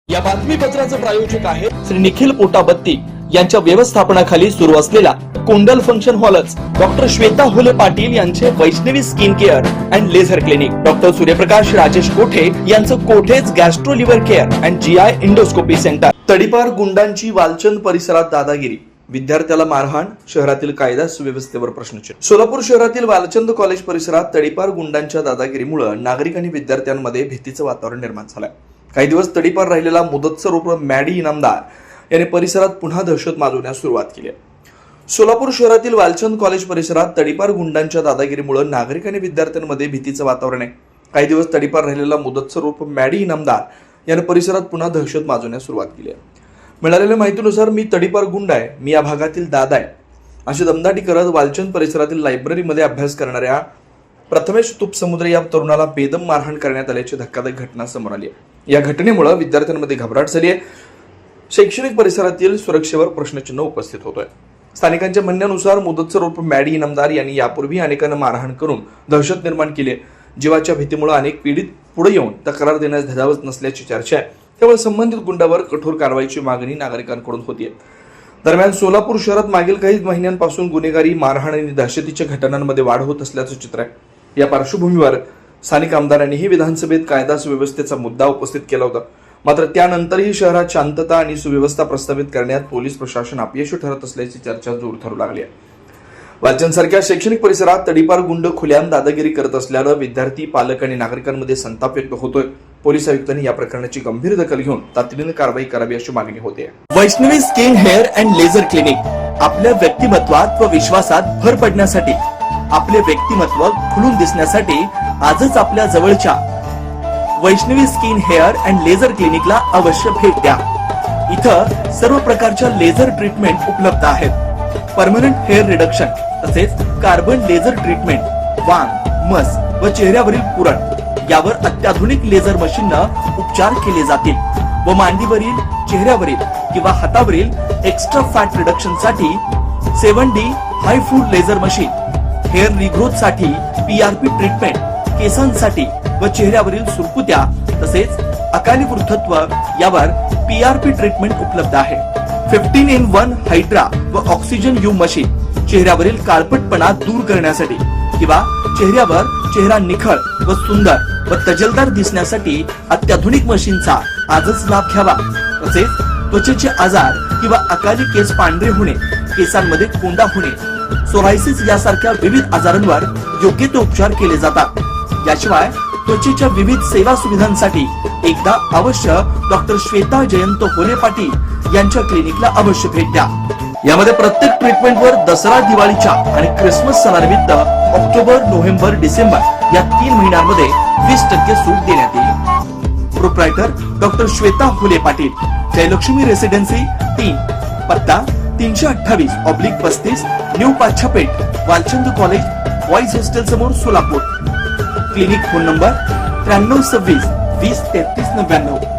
या बातमीपत्राचे प्रायोजक आहे श्री निखिल पोटाबत्ती यांच्या व्यवस्थापनाखाली सुरू असलेला कुंडल फंक्शन हॉलच डॉक्टर श्वेता हुले पाटील यांचे Vaishnavi skin care and laser clinic, doctor Suryaprakash Rajesh Kothe यांचं कोठेज gastro liver care and GI endoscopy centre. तडीपार गुंडांची वालचंद परिसरात दादागिरी, विद्यार्थ्याला मारहाण, शहरातील कायदा सुव्यवस्थेवर प्रश्नचिन्ह. सोलापूर शहरातील वालचंद कॉलेज परिसरात तडीपार गुंडांच्या दादागिरीमुळे नागरिक आणि विद्यार्थ्यांमध्ये भीतीचं वातावरण निर्माण झालंय. काही दिवस तडीपार राहिलेला मुदतसर उर्फ मॅडी इनामदार याने परिसरात पुन्हा दहशत माजवण्यास सुरुवात केली. सोलापूर शहरातील वालचंद कॉलेज परिसरात तडीपार गुंडांच्या दादागिरीमुळे नागरिक आणि विद्यार्थ्यांमध्ये भीतीचं वातावरण आहे. काही दिवस तडीपार राहिलेला मुदतसर उर्फ मॅडी इनामदार याने परिसरात पुन्हा दहशत माजवण्यास सुरुवात केली आहे. मिळालेल्या माहितीनुसार मी तडीपार गुंड आहे, मी या भागातील दादा आहे अशी दमदाटी करत वालचंद परिसरातील लायब्ररीमध्ये अभ्यास करणाऱ्या प्रथमेश तुपसमुद्रे या तरुणाला बेदम मारहाण करण्यात आल्याची धक्कादायक घटना समोर आली आहे. या घटनेमुळे विद्यार्थ्यांमध्ये घबराट झाली आहे. शैक्षणिक परिसरातील सुरक्षेवर प्रश्नचिन्ह उपस्थित होतोय. स्थानिकांच्या म्हणण्यानुसार मुदतसर उर्फ मॅडी इनामदार यांनी यापूर्वी अनेकांना मारहाण करून दहशत निर्माण केली. जीवाच्या भीतीमुळे अनेक पीडित पुढे येऊन तक्रार देण्यास धजावत नसल्याची चर्चा आहे. त्यामुळे संबंधित गुंडावर कठोर कारवाईची मागणी नागरिकांकडून होतीये. दरम्यान सोलापूर शहरात मागील काही महिन्यांपासून गुन्हेगारी, मारहाण आणि दहशतीच्या घटनांमध्ये वाढ होत असल्याचं चित्र आहे. या पार्श्वभूमीवर स्थानिक आमदारांनीही विधानसभेत कायदा सुव्यवस्थेचा मुद्दा उपस्थित केला होता. मात्र त्यानंतरही शहरात शांतता आणि सुव्यवस्था प्रस्थापित करण्यात पोलीस प्रशासन अपयशी ठरत असल्याची चर्चा जोर धरू लागली आहे. वालचंदसारख्या शैक्षणिक परिसरात तडीपार गुंड खुल्याम दादागिरी करत असल्यानं विद्यार्थी, पालक आणि नागरिकांमध्ये संताप व्यक्त होतोय. पोलीस आयुक्तांनी या प्रकरणाची गंभीर दखल घेऊन तातडीने कारवाई करावी अशी मागणी होते. Vaishnavi skin hair and laser clinic आपल्या व्यक्तिमत्वात व विश्वासात भर पडण्यासाठी, आपले व्यक्तिमत्व खुलून दिसण्यासाठी आजच आपल्या जवळच्या Vaishnavi skin hair and laser क्लिनिकला अवश्य भेट द्या. इथं सर्व प्रकारच्या लेझर ट्रीटमेंट उपलब्ध आहेत. परमनंट हेअर रिडक्शन तसेच कार्बन लेझर ट्रीटमेंट, वांग, मस व चेहऱ्यावरील पुरण यावर अत्याधुनिक लेझर मशीननं उपचार केले जातील व मांडीवरील, चेहऱ्यावरील किंवा हातावरील एक्स्ट्रा फॅट रिडक्शन साठी 7D हाय फूड लेझर मशीन, हेअर रिग्रोथ साठी PRP ट्रीटमेंट, केसांसाठी व चेहऱ्यावरील सुरकुत्या तसेच अकाली वृद्धत्व यावर PRP ट्रीटमेंट उपलब्ध आहे. 15-in-1 हायड्रा व ऑक्सिजन यू मशीन चेहऱ्यावरील काळपटपणा दूर करण्यासाठी किंवा चेहऱ्यावर चेहरा निखळ व सुंदर व तजेलदार दिसण्यासाठी अत्याधुनिक मशीनचा आजच लाभ घ्यावा. तसेच त्वचेचे आजार किंवा अकाली केस पांढरे होणे, केसांमध्ये कोंडा होणे, सोरायसिस यासारख्या विविध आजारांवर योग्य ते उपचार केले जातात. याशिवाय त्वचेच्या विविध सेवा सुविधांसाठी एकदा अवश्य डॉक्टर श्वेता जयंत हुले पाटील यांच्या क्लिनिकला अवश्य भेट द्या. यामध्ये प्रत्येक ट्रीटमेंटवर दसरा, दिवाळीच्या आणि क्रिसमस सणानिमित्त ऑक्टोबर, नोव्हेंबर, डिसेंबर या 3 महिन्यांमध्ये 20% सूट देण्यात येईल. Proprietor doctor Shweta Hule Patil, Jayalakshmi residency 3, पत्ता 328/35 new Pachhapeth, Walchand college boys hostel समोर, सोलापूर. Clinic phone number 9326 20 33 99.